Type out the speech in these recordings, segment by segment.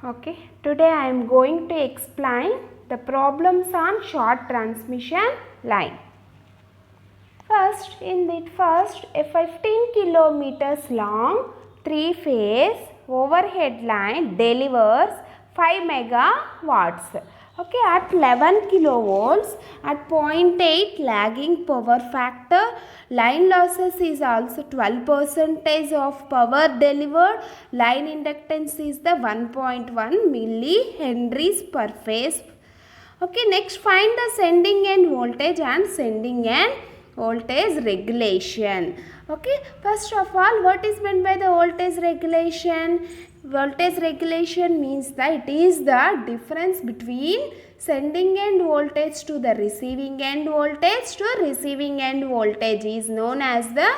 Okay, today I am going to explain the problems on short transmission line. First, a 15 kilometers long 3-phase overhead line delivers 5 megawatts. Okay, at 11 kilovolts, at 0.8 lagging power factor, line losses is also 12% of power delivered. Line inductance is the 1.1 millihenries per phase. Okay, next find the sending end voltage and sending end voltage regulation. Okay, first of all, what is meant by the voltage regulation? Voltage regulation means that it is the difference between sending end voltage to the receiving end voltage is known as the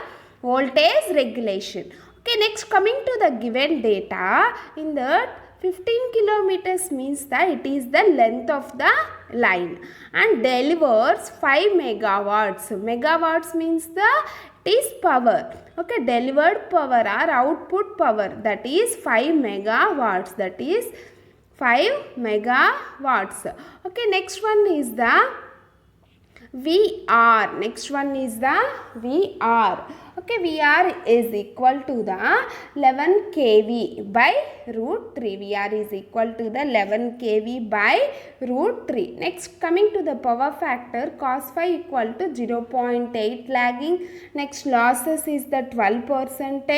voltage regulation. Okay, next coming to the given data, in that 15 kilometers means that it is the length of the line and delivers 5 megawatts. Megawatts means the it is power. Okay, delivered power or output power, that is 5 megawatts. That is 5 megawatts. Okay, next one is the VR. Next one is the VR. Okay, VR is equal to the 11 kV by root 3. VR is equal to the 11 kV by root 3. Next, coming to the power factor, cos phi equal to 0.8 lagging. Next, losses is the 12%.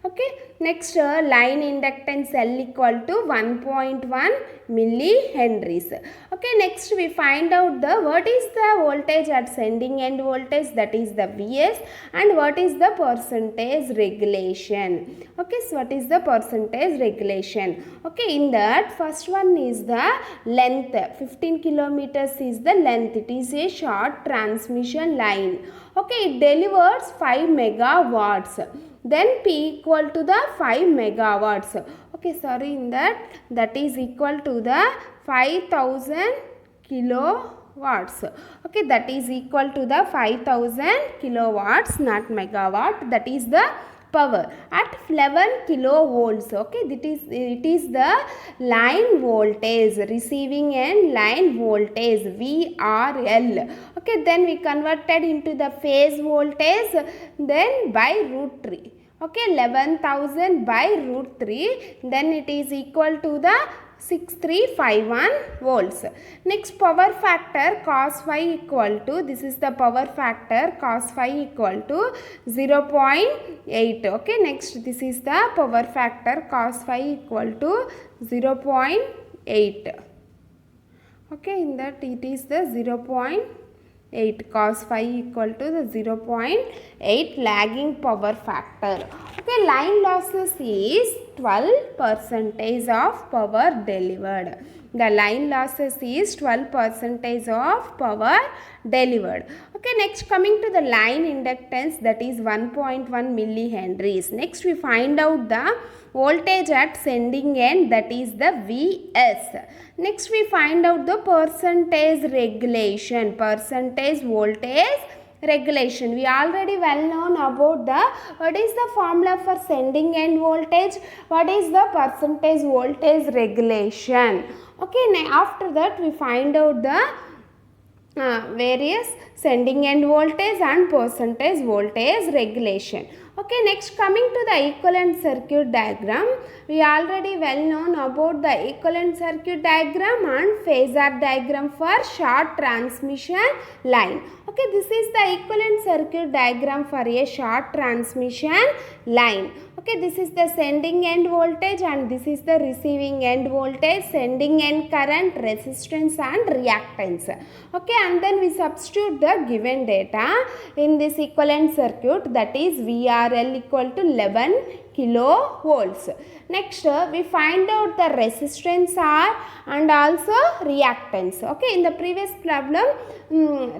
Okay, next line inductance L equal to 1.1 millihenries. Okay, next we find out the what is the voltage at sending end voltage, that is the Vs, and what is the percentage regulation. Okay, so what is the percentage regulation? Okay, in that first one is the length. 15 kilometers is the length. It is a short transmission line. Okay, it delivers 5 megawatts. Then P equal to the 5 megawatts. Okay, sorry, in that is equal to the 5000 kilowatts. Okay, that is equal to the 5000 kilowatts, not megawatt. That is the power at 11 kilovolts. Okay, it is the line voltage, receiving end line voltage, VRL. Okay, then we converted into the phase voltage, then by root 3. Okay, 11,000 by root 3, then it is equal to the 6351 volts. Next, power factor cos phi equal to, this is the power factor cos phi equal to 0.8. Okay, next this is the power factor cos phi equal to 0.8. Okay, in that it is the 0.8, cos phi equal to the 0.8 lagging power factor. Okay, line losses is 12% of power delivered. The line losses is 12% of power delivered. Okay, next coming to the line inductance, that is 1.1 millihenries. Next we find out the voltage at sending end, that is the Vs. Next we find out the percentage regulation, percentage voltage regulation. We already well known about the what is the formula for sending end voltage, what is the percentage voltage regulation. Okay, after that we find out the various sending end voltage and percentage voltage regulation. Okay, next coming to the equivalent circuit diagram. We already well known about the equivalent circuit diagram and phasor diagram for short transmission line. Okay, this is the equivalent circuit diagram for a short transmission line. Okay, this is the sending end voltage and this is the receiving end voltage, sending end current, resistance and reactance. Okay, and then we substitute the given data in this equivalent circuit, that is VRL equal to 11 kilovolts. Next, we find out the resistance R and also reactance. Okay, in the previous problem,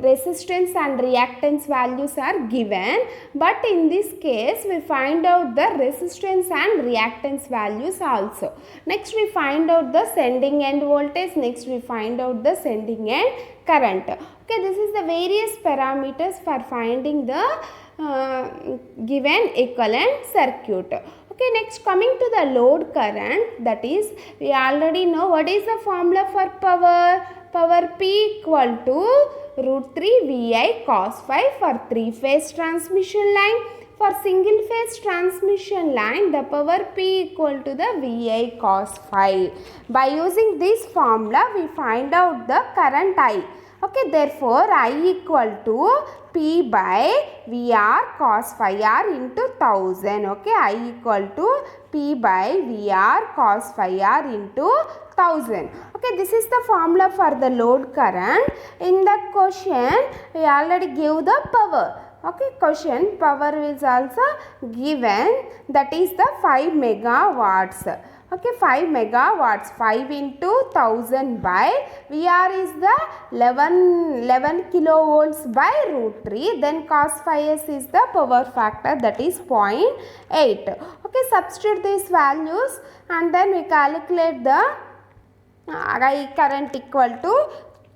resistance and reactance values are given, but in this case, we find out the resistance and reactance values also. Next, we find out the sending end voltage. Next, we find out the sending end current. Okay, this is the various parameters for finding the given equivalent circuit. Okay, next coming to the load current, that is, we already know what is the formula for power. Power P equal to root 3 VI cos phi for 3-phase transmission line. For single phase transmission line, the power P equal to the VI cos phi. By using this formula, we find out the current I. Okay, therefore, I equal to P by VR cos phi R into 1000. Okay, I equal to P by VR cos phi R into 1000. Okay, this is the formula for the load current. In that question, we already give the power. Okay, question power is also given, that is the 5 megawatts. Okay, 5 megawatts, 5 into 1000 by VR is the 11 kilovolts by root 3, then cos phi s is the power factor, that is 0.8. Okay, substitute these values and then we calculate the I current equal to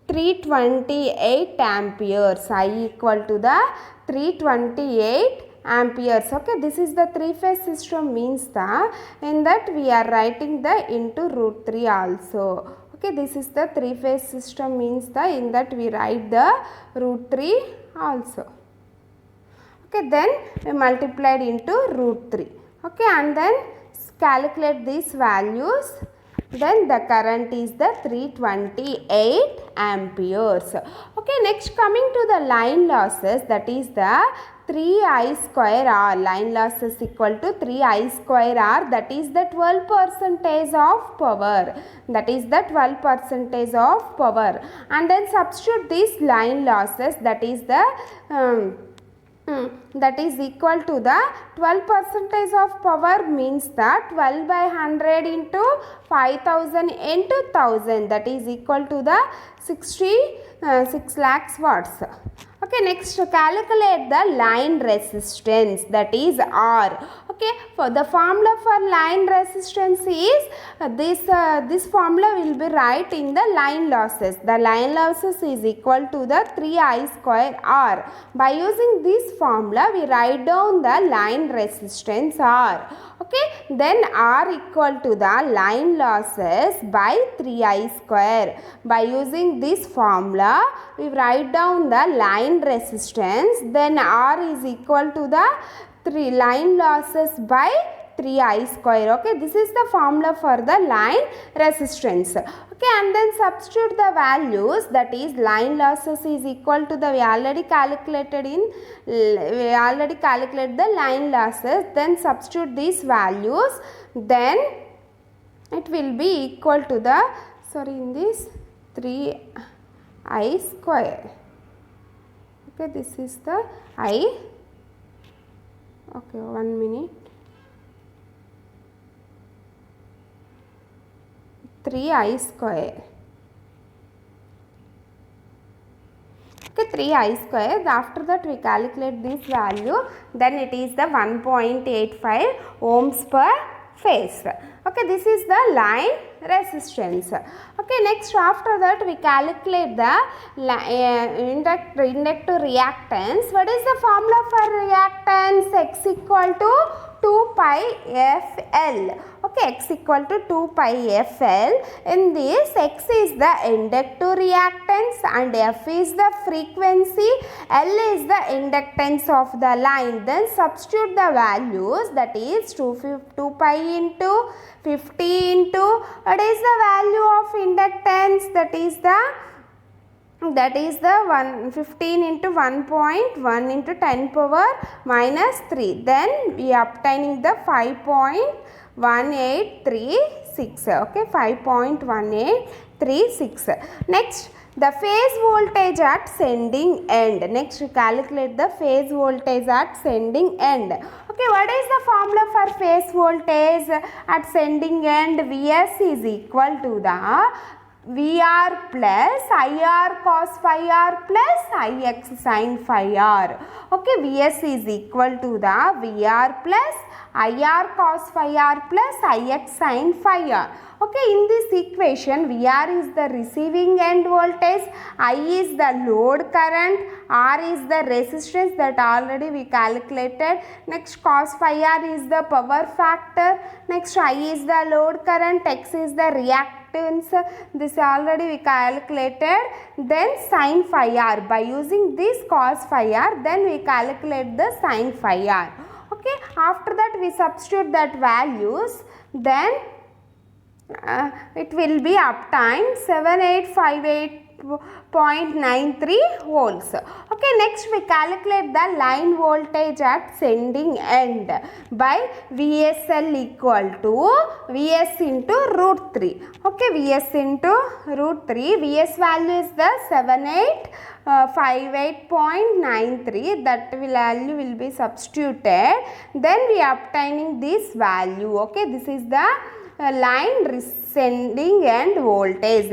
328 amperes. I equal to the 328 amperes. Okay, this is the three-phase system, means the in that we are writing the into root 3 also. Okay, this is the three-phase system, means the in that we write the root 3 also. Okay, then we multiplied into root 3. Okay, and then calculate these values. Then the current is the 328 amperes. Okay, next coming to the line losses, that is the 3I square R. Line losses equal to 3I square R, that is the 12% of power. That is the 12% of power. And then substitute these line losses, that is the that is equal to the 12% of power, means that 12 by 100 into 5000 into 1000, that is equal to the 66 lakhs watts. Okay, next calculate the line resistance, that is R. Okay, for the formula for line resistance is this formula will be right in the line losses. The line losses is equal to the 3I square R. By using this formula, we write down the line resistance R. Okay, then R equal to the line losses by 3I square. By using this formula, we write down the line resistance, then R is equal to the 3 line losses by 3I square. Okay, this is the formula for the line resistance. Okay, and then substitute the values, that is line losses is equal to the we already calculated the line losses, then substitute these values, then it will be equal to the in this 3I square. Okay, this is the I. Okay, 1 minute. 3I square. Okay, 3I square. After that we calculate this value, then it is the 1.85 ohms per phase. Okay, this is the line resistance. Okay, next after that we calculate the inductor reactance. What is the formula for reactance? X equal to 2 pi FL. Okay, X equal to 2 pi FL. In this, X is the inductive reactance and F is the frequency, L is the inductance of the line. Then substitute the values, that is 2 pi into 50 into, what is the value of inductance? That is the 15 into 1.1 into 10 power minus 3. Then we are obtaining the 5.1836. Okay, 5.1836. Next, the phase voltage at sending end. Next, we calculate the phase voltage at sending end. Okay, what is the formula for phase voltage at sending end? Vs is equal to the VR plus IR cos phi r plus IX sin phi r. Okay, Vs is equal to the VR plus IR cos phi r plus IX sin phi r. Okay, in this equation, VR is the receiving end voltage, I is the load current, R is the resistance that already we calculated. Next, cos phi r is the power factor. Next, I is the load current, X is the reactance. This already we calculated. Then sin phi r. By using this cos phi r, then we calculate the sin phi r. Okay, after that we substitute that values. Then it will be uptime 7858.93 volts. Okay, next we calculate the line voltage at sending end by VSL equal to Vs into root 3. Okay, Vs into root 3. Vs value is the 7858.93. That value will be substituted. Then we are obtaining this value. Okay, this is the line sending end voltage,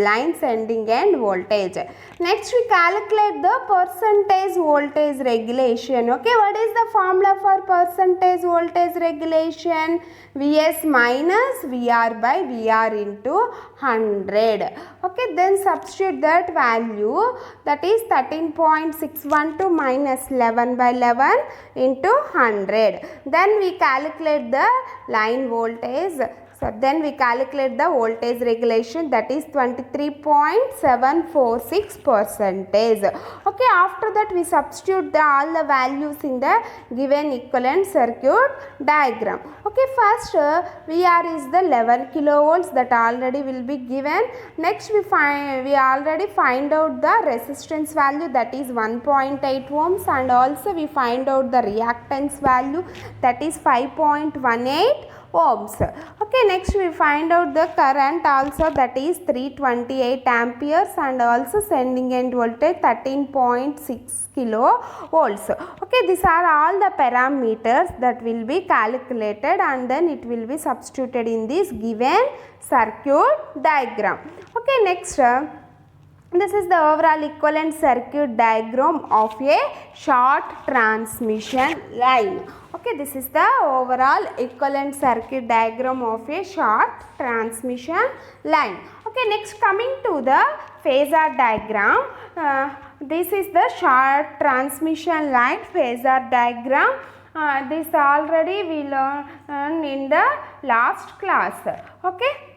Next we calculate the percentage voltage regulation. Okay, what is the formula for percentage voltage regulation? Vs minus Vr by Vr into 100. Okay, then substitute that value, that is 13.612 minus 11 by 11 into 100. Then we calculate the line voltage. So then we calculate the voltage regulation, that is 23.746%. Okay, after that we substitute all the values in the given equivalent circuit diagram. Okay, first VR is the 11 kilovolts, that already will be given. Next we already find out the resistance value, that is 1.8 ohms, and also we find out the reactance value, that is 5.18 ohms. Okay, next we find out the current also, that is 328 amperes, and also sending end voltage 13.6 kilovolts. Okay, these are all the parameters that will be calculated, and then it will be substituted in this given circuit diagram. Okay, next this is the overall equivalent circuit diagram of a short transmission line. Okay, this is the overall equivalent circuit diagram of a short transmission line. Okay, next coming to the phasor diagram. This is the short transmission line phasor diagram. This already we learned in the last class. Okay.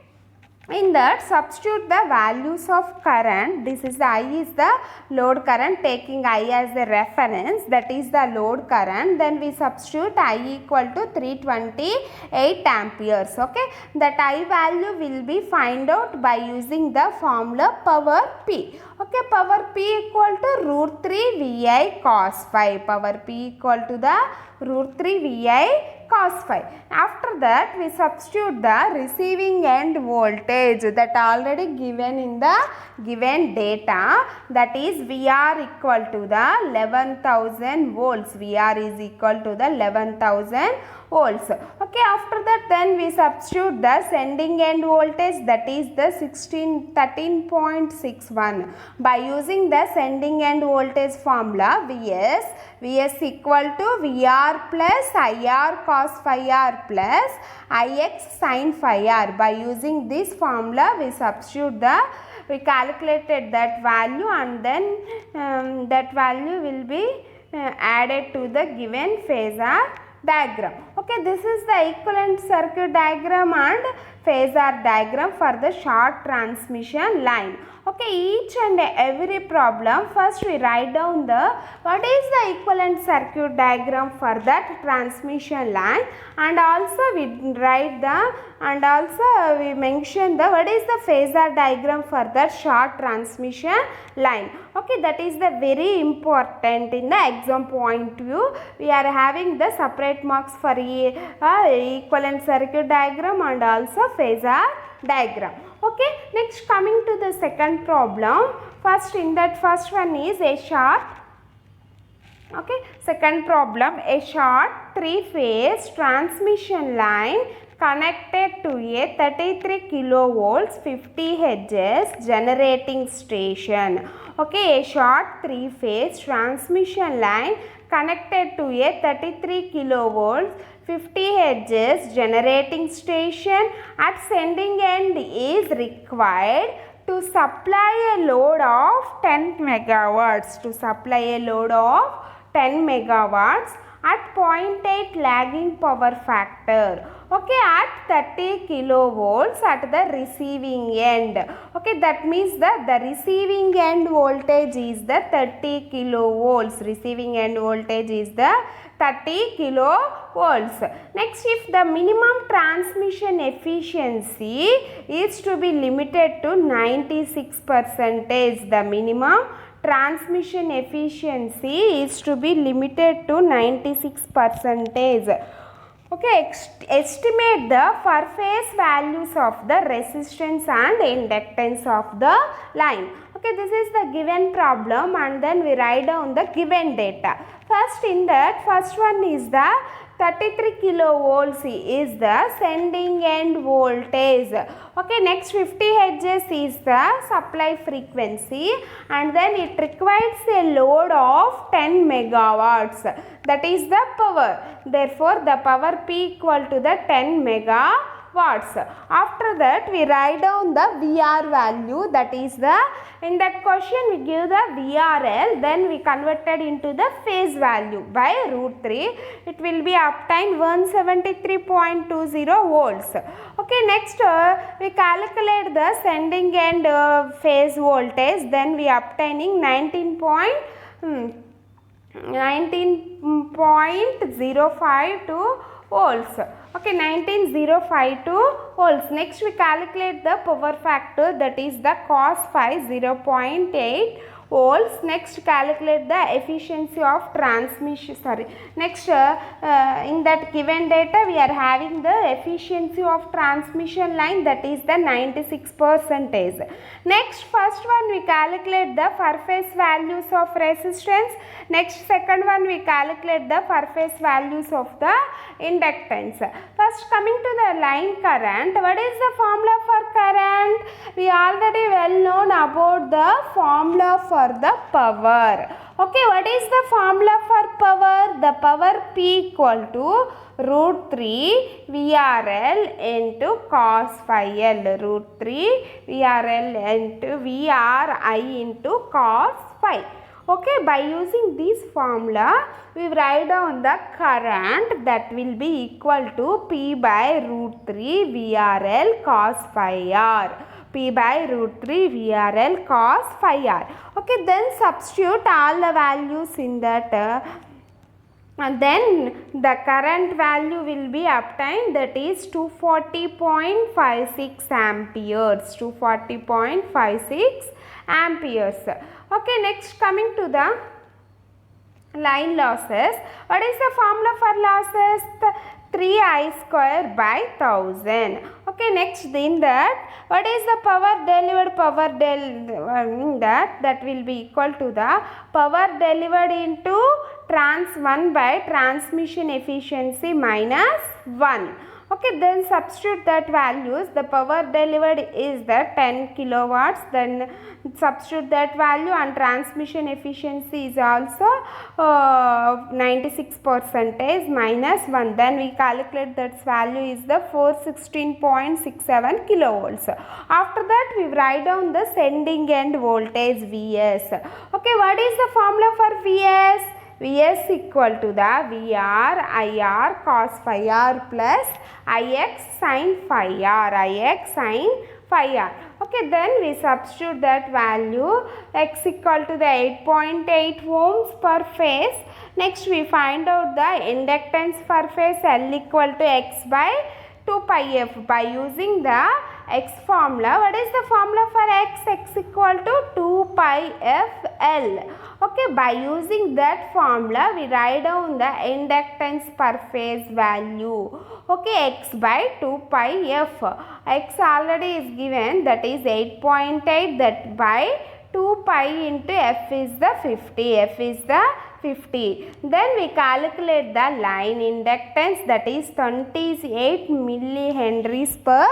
In that, substitute the values of current. This is the I is the load current, taking I as the reference, that is the load current. Then we substitute I equal to 328 amperes. Okay, that I value will be find out by using the formula power P. Okay, power P equal to root 3 VI cos phi. Power P equal to the root 3 VI cos phi. After that we substitute the receiving end voltage, that already given in the given data, that is VR equal to the 11,000 volts. VR is equal to the 11,000 volts. Okay, after that then we substitute the sending end voltage, that is the 13.61. By using the sending end voltage formula, Vs equal to Vr plus IR cos phi r plus Ix sin phi r. By using this formula we substitute we calculated that value, and then that value will be added to the given phasor diagram. Okay, this is the equivalent circuit diagram and phasor diagram for the short transmission line. Okay, each and every problem, first we write down what is the equivalent circuit diagram for that transmission line, and also we write and also we mention what is the phasor diagram for that short transmission line. Okay, that is the very important in the exam point view. We are having the separate marks for equivalent circuit diagram and also phasor diagram. Okay, next coming to the second problem. First one is a short. Okay, second problem, a short three-phase transmission line connected to a 33 kilovolts 50 Hz generating station. Okay, a short three-phase transmission line connected to a 33 kilovolts 50 Hz generating station at sending end is required to supply a load of 10 megawatts. To supply a load of 10 megawatts at 0.8 lagging power factor. Okay, at 30 kilovolts at the receiving end. Okay, that means that the receiving end voltage is the 30 kilovolts. Receiving end voltage is the 30 kilovolts. Next, if the minimum transmission efficiency is to be limited to 96%, the minimum transmission efficiency is to be limited to 96%. Okay, estimate the per phase values of the resistance and inductance of the line. Okay, this is the given problem and then we write down the given data. First, in that, first one is the 33 kilovolts is the sending end voltage. Okay, next 50 Hz is the supply frequency and then it requires a load of 10 megawatts. That is the power. Therefore, the power P equal to the 10 megawatts. After that, we write down the VR value. That is the, in that question we give the VRL, then we converted into the phase value by root 3. It will be obtained 173.20 volts. Okay, next we calculate the sending end phase voltage, then we obtaining 19.052 volts. Okay, 19.052 volts. Next we calculate the power factor, that is the cos phi 0.8 volts. Next calculate the efficiency of transmission, next in that given data we are having the efficiency of transmission line, that is the 96%. Next, first one we calculate the per phase values of resistance. Next, second one we calculate the per phase values of the inductance. First, coming to the line current, what is the formula for current? We already well known about the formula for the power. Okay, what is the formula for power? The power P equal to root 3 VRL into cos phi L. Root 3 VRL into VRI into cos phi. Okay, by using this formula, we write down the current, that will be equal to P by root 3 VRL cos phi R. P by root 3 VRL cos phi R. Okay, then substitute all the values in that and then the current value will be obtained, that is 240.56 amperes. 240.56 amperes. Okay, next coming to the line losses. What is the formula for losses? 3I square by 1000. Okay, next in that, what is the power delivered? That will be equal to the power delivered into trans 1 by transmission efficiency minus 1. Okay, then substitute that values. The power delivered is the 10 kilowatts, then substitute that value, and transmission efficiency is also 96% minus 1. Then we calculate that value is the 416.67 kilovolts. After that, we write down the sending end voltage Vs. Okay, what is the formula for Vs? Vs equal to the VR IR cos phi R plus Ix sin phi R. Ix sin phi R. Okay, then we substitute that value. X equal to the 8.8 ohms per phase. Next we find out the inductance per phase, L equal to X by 2 pi f by using the X formula. What is the formula for X? X equal to 2 pi f L. Okay, by using that formula we write down the inductance per phase value. Okay, X by 2 pi f. X already is given, that is 8.8, that by 2 pi into f is the 50. F is the 50. Then we calculate the line inductance, that is 28 millihenries per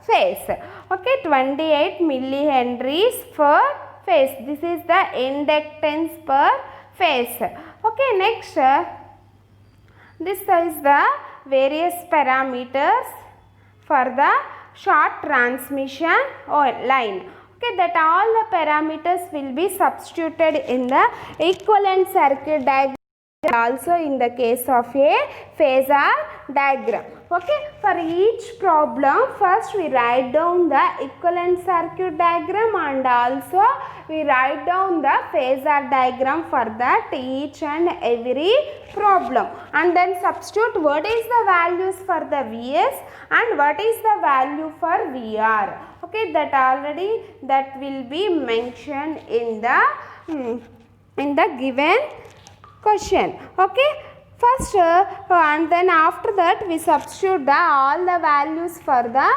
phase. Okay, 28 millihenries per phase. This is the inductance per phase. Okay, next this is the various parameters for the short transmission or line. Okay, that all the parameters will be substituted in the equivalent circuit diagram, also in the case of a phasor diagram. Okay, for each problem first we write down the equivalent circuit diagram and also we write down the phasor diagram for that each and every problem, and then substitute what is the values for the Vs and what is the value for Vr. Okay, that already that will be mentioned in the given question. Okay, first and then after that we substitute all the values for the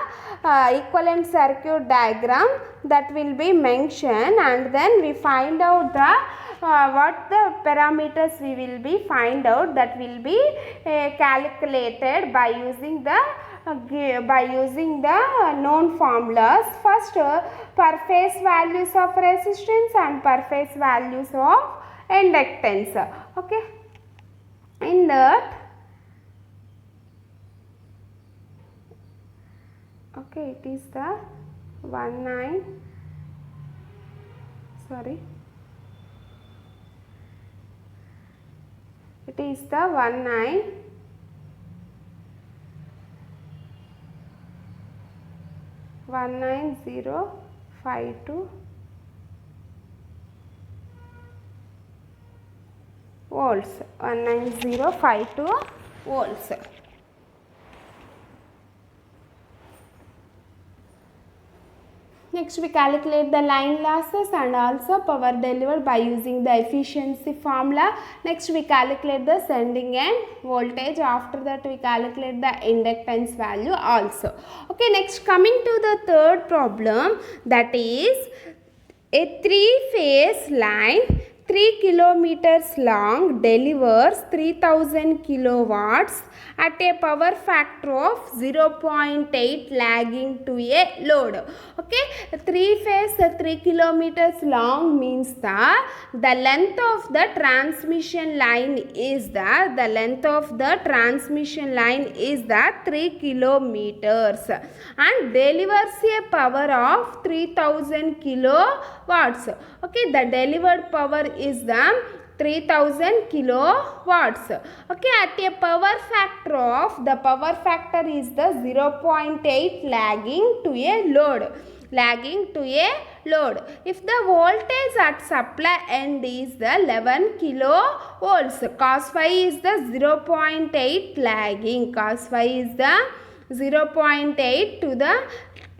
equivalent circuit diagram that will be mentioned, and then we find out the what the parameters we will be find out, that will be calculated by using the known formulas. First per phase values of resistance and per phase values of inductance. Okay, in that, okay, it is the 19, sorry, it is the 19052 volts, 19052 volts. Next we calculate the line losses and also power delivered by using the efficiency formula. Next we calculate the sending end voltage. After that we calculate the inductance value also. Okay, next coming to the third problem, that is a three-phase line 3 kilometers long delivers 3000 kilowatts at a power factor of 0.8 lagging to a load. Okay, three-phase 3 kilometers long means the length of the transmission line is the length of the transmission line is the 3 kilometers and delivers a power of 3000 kilowatts. Okay, the delivered power is the 3000 kilowatts. Okay, at a power factor of, the power factor is the 0.8 lagging to a load. If the voltage at supply end is the 11 kilovolts, cos phi is the 0.8 lagging, cos phi is the 0.8 to the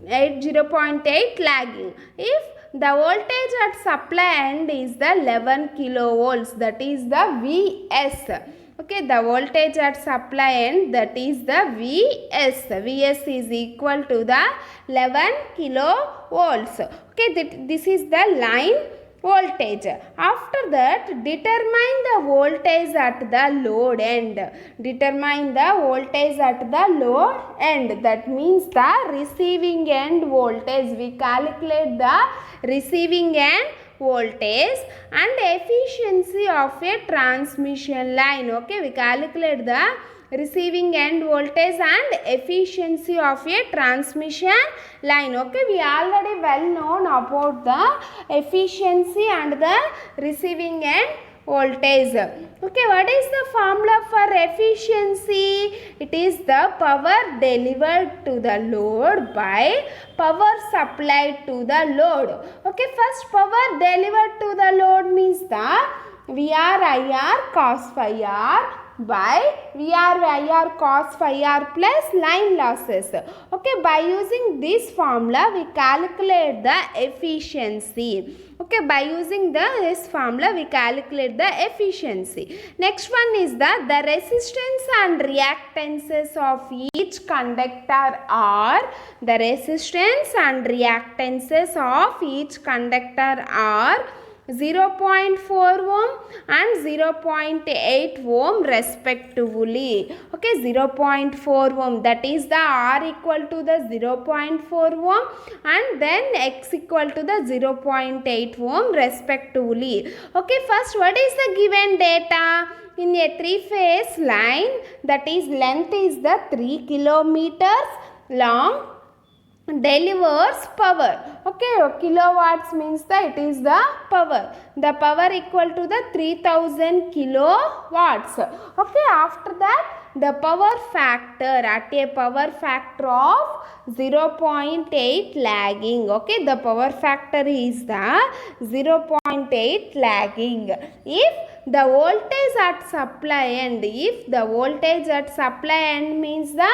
0.8 lagging. If the voltage at supply end is the 11 kilovolts, that is the Vs. Okay, the voltage at supply end, that is the Vs. Vs is equal to the 11 kilovolts. Okay, this is the line voltage. After that, determine the voltage at the load end. Determine the voltage at the load end. That means the receiving end voltage. We calculate the receiving end voltage and efficiency of a transmission line. Okay, we calculate the receiving end voltage and efficiency of a transmission line. Okay, we already well known about the efficiency and the receiving end voltage. Okay, what is the formula for efficiency? It is the power delivered to the load by power supplied to the load. Okay, first power delivered to the load means the VR IR cos phi R by VR IR cos phi R plus line losses. Okay, by using this formula we calculate the efficiency. Okay, by using this formula we calculate the efficiency. Next one is the resistance and reactances of each conductor are, the resistance and reactances of each conductor are 0.4 ohm and 0.8 ohm respectively. Okay, 0.4 ohm, that is the R equal to the 0.4 ohm and then X equal to the 0.8 ohm respectively. Okay, first what is the given data? In a three-phase line, that is length is the 3 kilometers long, delivers power. Okay, kilowatts means that it is the power equal to the 3000 kilowatts. Okay, after that the power factor, at a power factor of 0.8 lagging. Okay, the power factor is the 0.8 lagging. If the voltage at supply end, if the voltage at supply end means the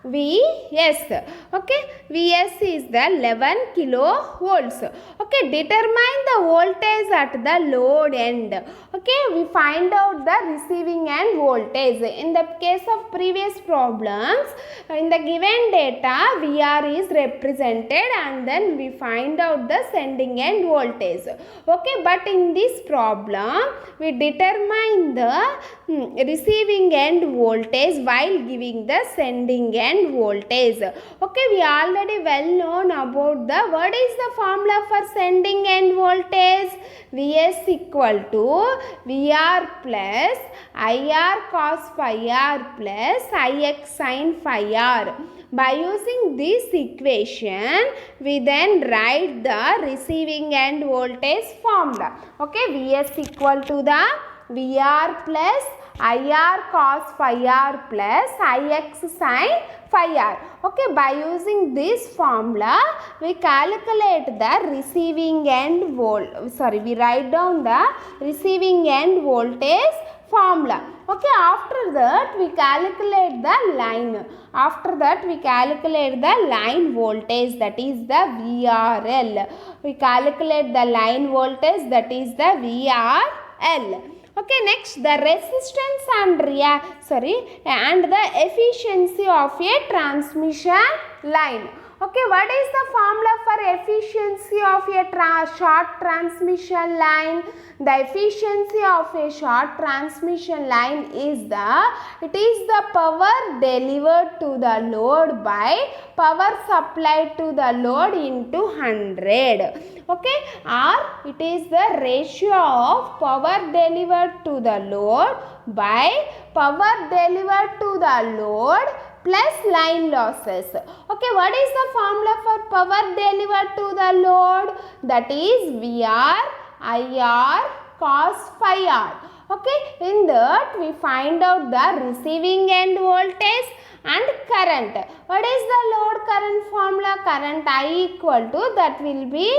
Vs. Okay, Vs is the 11 kilovolts. Okay, determine the voltage at the load end. Okay, we find out the receiving end voltage. In the case of previous problems, in the given data, Vr is represented and then we find out the sending end voltage. Okay, but in this problem, we determine the receiving end voltage while giving the sending end voltage. Okay, we already well known about the, what is the formula for sending end voltage? Vs equal to Vr plus Ir cos phi r plus Ix sin phi r. By using this equation, we then write the receiving end voltage formula. Okay, Vs equal to the Vr plus Ir cos phi r plus Ix sin phi r. Okay, by using this formula, we calculate the receiving end we write down the receiving end voltage formula. Okay, after that we calculate the line. After that we calculate the line voltage, that is the VRL. We calculate the line voltage, that is the VRL. Okay, next the resistance and the efficiency of a transmission line. Okay, what is the formula for efficiency of a short transmission line? The efficiency of a short transmission line is the power delivered to the load by power supplied to the load into 100. Okay, or it is the ratio of power delivered to the load by power delivered to the load plus line losses. Okay, what is the formula for power delivered to the load? That is Vr Ir cos phi r. Okay, in that we find out the receiving end voltage and current. What is the load current formula? Current I equal to, that will be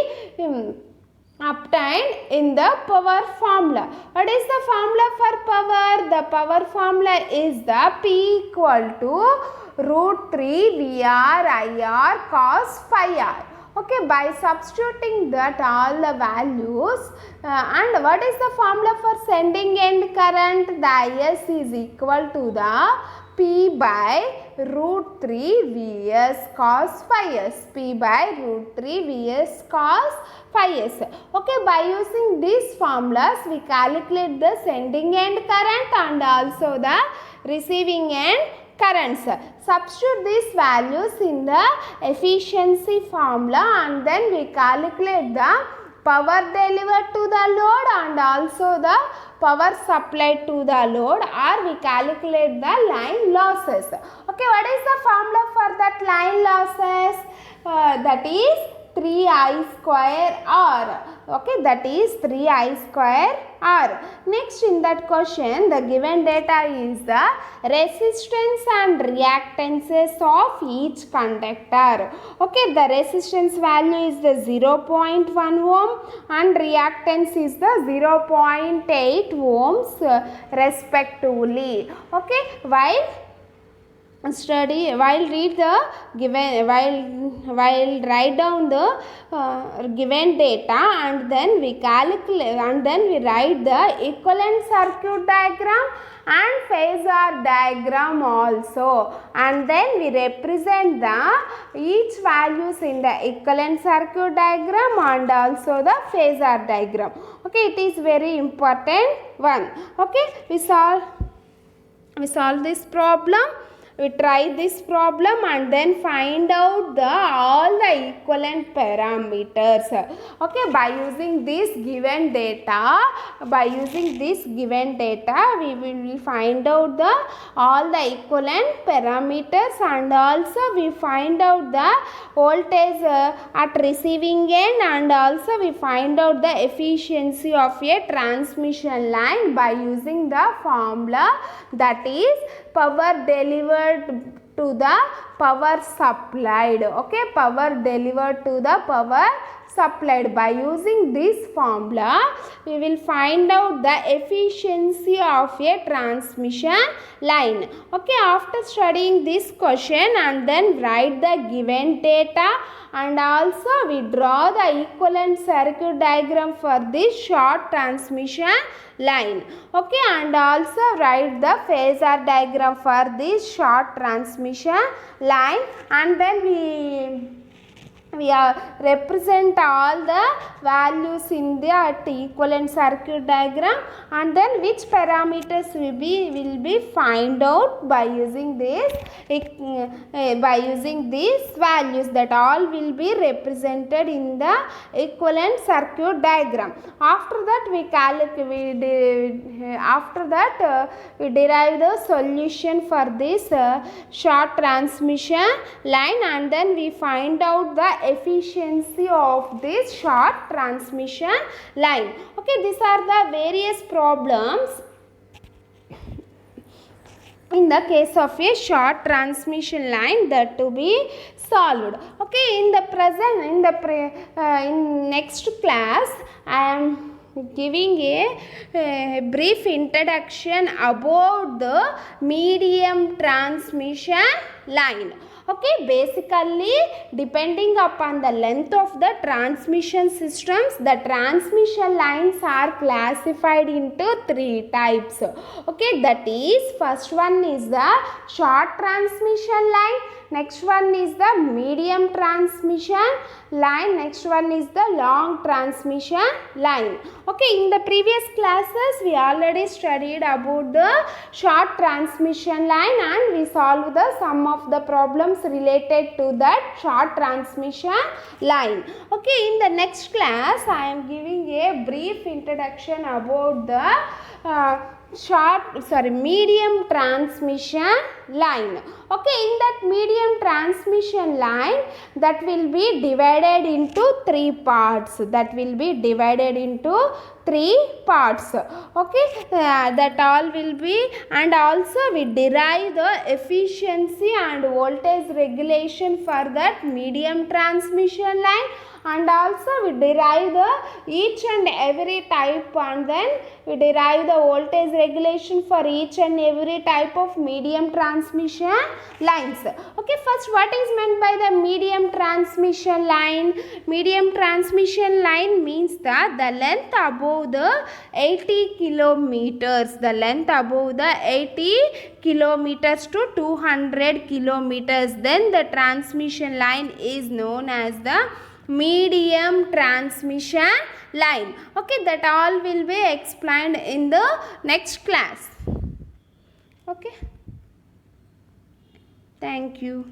obtained in the power formula. What is the formula for power? The power formula is the P equal to root 3 Vr Ir cos phi r. Okay, by substituting that all the values and what is the formula for sending end current? The Is is equal to the P by root 3 Vs cos phi s. P by root 3 Vs cos phi s. Okay, by using these formulas, we calculate the sending end current and also the receiving end currents. Substitute these values in the efficiency formula and then we calculate the power delivered to the load and also the power supplied to the load, or we calculate the line losses. Okay, what is the formula for that line losses? That is 3I square R. Okay, that is 3I square R. Next, in that question, the given data is the resistance and reactances of each conductor. Okay, the resistance value is the 0.1 ohm and reactance is the 0.8 ohms respectively. Okay, while study while read the given while write down the given data, and then we calculate and then we write the equivalent circuit diagram and phasor diagram also, and then we represent the each values in the equivalent circuit diagram and also the phasor diagram. Okay, it is very important one. Okay, we solve this problem. We try this problem and then find out all the equivalent parameters. Okay, by using this given data, we will find out all the equivalent parameters, and also we find out the voltage at receiving end, and also we find out the efficiency of a transmission line by using the formula, that is power delivered to the power supplied. Okay, power delivered to the power supplied. By using this formula, we will find out the efficiency of a transmission line. Okay, after studying this question and then write the given data, and also we draw the equivalent circuit diagram for this short transmission line. Okay, and also write the phasor diagram for this short transmission line, and then we represent all the values in the equivalent circuit diagram, and then which parameters will be find out by using this values, that all will be represented in the equivalent circuit diagram. After that we derive the solution for this short transmission line, and then we find out the efficiency of this short transmission line. Okay, these are the various problems in the case of a short transmission line that to be solved. Okay, in next class I am giving a brief introduction about the medium transmission line. Okay, basically depending upon the length of the transmission systems, the transmission lines are classified into 3 types. Okay, that is, first one is the short transmission line, next one is the medium transmission line, next one is the long transmission line. Okay, in the previous classes we already studied about the short transmission line, and we solved the some of the problems related to that short transmission line. Okay, in the next class I am giving a brief introduction about the medium transmission line. Okay, in that medium transmission line, that will be divided into 3 parts. Okay, that all will be, and also we derive the efficiency and voltage regulation for that medium transmission line, and also we derive the each and every type, and then we derive the voltage regulation for each and every type of medium transmission lines. Okay, first, what is meant by the medium transmission line? Medium transmission line means that the length above the 80 kilometers, the length above the 80 kilometers to 200 kilometers, then the transmission line is known as the medium transmission line. Okay, that all will be explained in the next class. Okay, thank you.